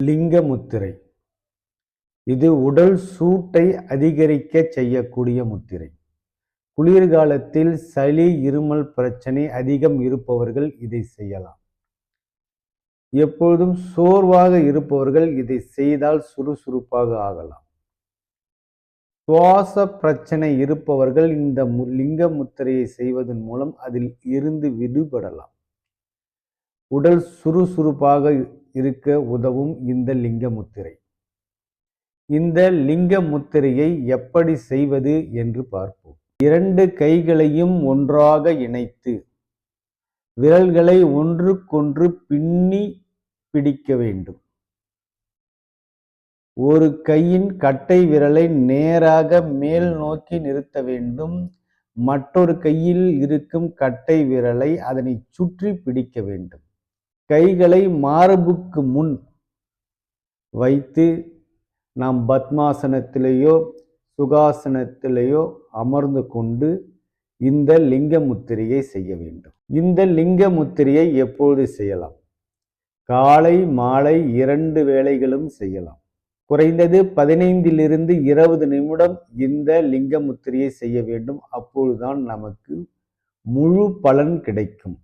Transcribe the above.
லிங்க முத்திரை. இது உடல் சூட்டை அதிகரிக்க செய்யக்கூடிய முத்திரை. குளிர்காலத்தில் சளி இருமல் பிரச்சனை அதிகம் இருப்பவர்கள் இதை செய்யலாம். எப்பொழுதும் சோர்வாக இருப்பவர்கள் இதை செய்தால் சுறுசுறுப்பாக ஆகலாம். சுவாச பிரச்சனை இருப்பவர்கள் இந்த லிங்க முத்திரையை செய்வதன் மூலம் அதில் இருந்து விடுபடலாம். உடல் சுறுசுறுப்பாக இருக்க உதவும் இந்த லிங்க முத்திரை. இந்த லிங்க முத்திரையை எப்படி செய்வது என்று பார்ப்போம். 2 கைகளையும் ஒன்றாக இணைத்து விரல்களை ஒன்றுக்கொன்று பின்னி பிடிக்க வேண்டும். ஒரு கையின் கட்டை விரலை நேராக மேல் நோக்கி நிறுத்த வேண்டும். மற்றொரு கையில் இருக்கும் கட்டை விரலை அதனை சுற்றி பிடிக்க வேண்டும். கைகளை மார்புக்கு முன் வைத்து நாம் பத்மாசனத்திலேயோ சுகாசனத்திலேயோ அமர்ந்து கொண்டு இந்த லிங்க முத்திரையை செய்ய வேண்டும். இந்த லிங்க முத்திரையை எப்போது செய்யலாம்? காலை மாலை 2 வேளைகளும் செய்யலாம். குறைந்தது 15 to 20 நிமிடம் இந்த லிங்க முத்திரையை செய்ய வேண்டும். அப்பொழுதுதான் நமக்கு முழு பலன் கிடைக்கும்.